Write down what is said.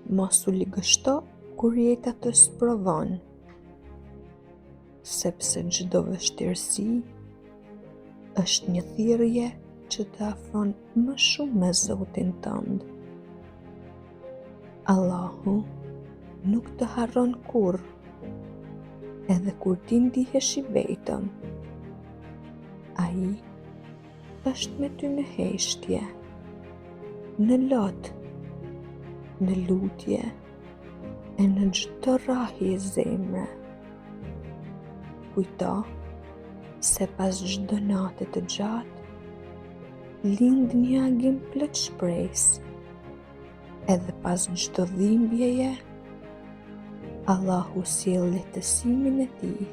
mos u ligështo kur jeta të sprovon, sepse çdo vështirësi është një thirrje që të afron më shumë me Zotin tënd. Allahu nuk të harron kurrë, edhe kur ti ndihesh i vetëm. Ai është me ty në heshtje, në lot, në lutje e në çdo rrahje zemre. Kujto se pas çdo nate të gjatë lind një agim plot shpresë, edhe pas çdo dhimbjeje Allahu sjell lehtësimin e tij.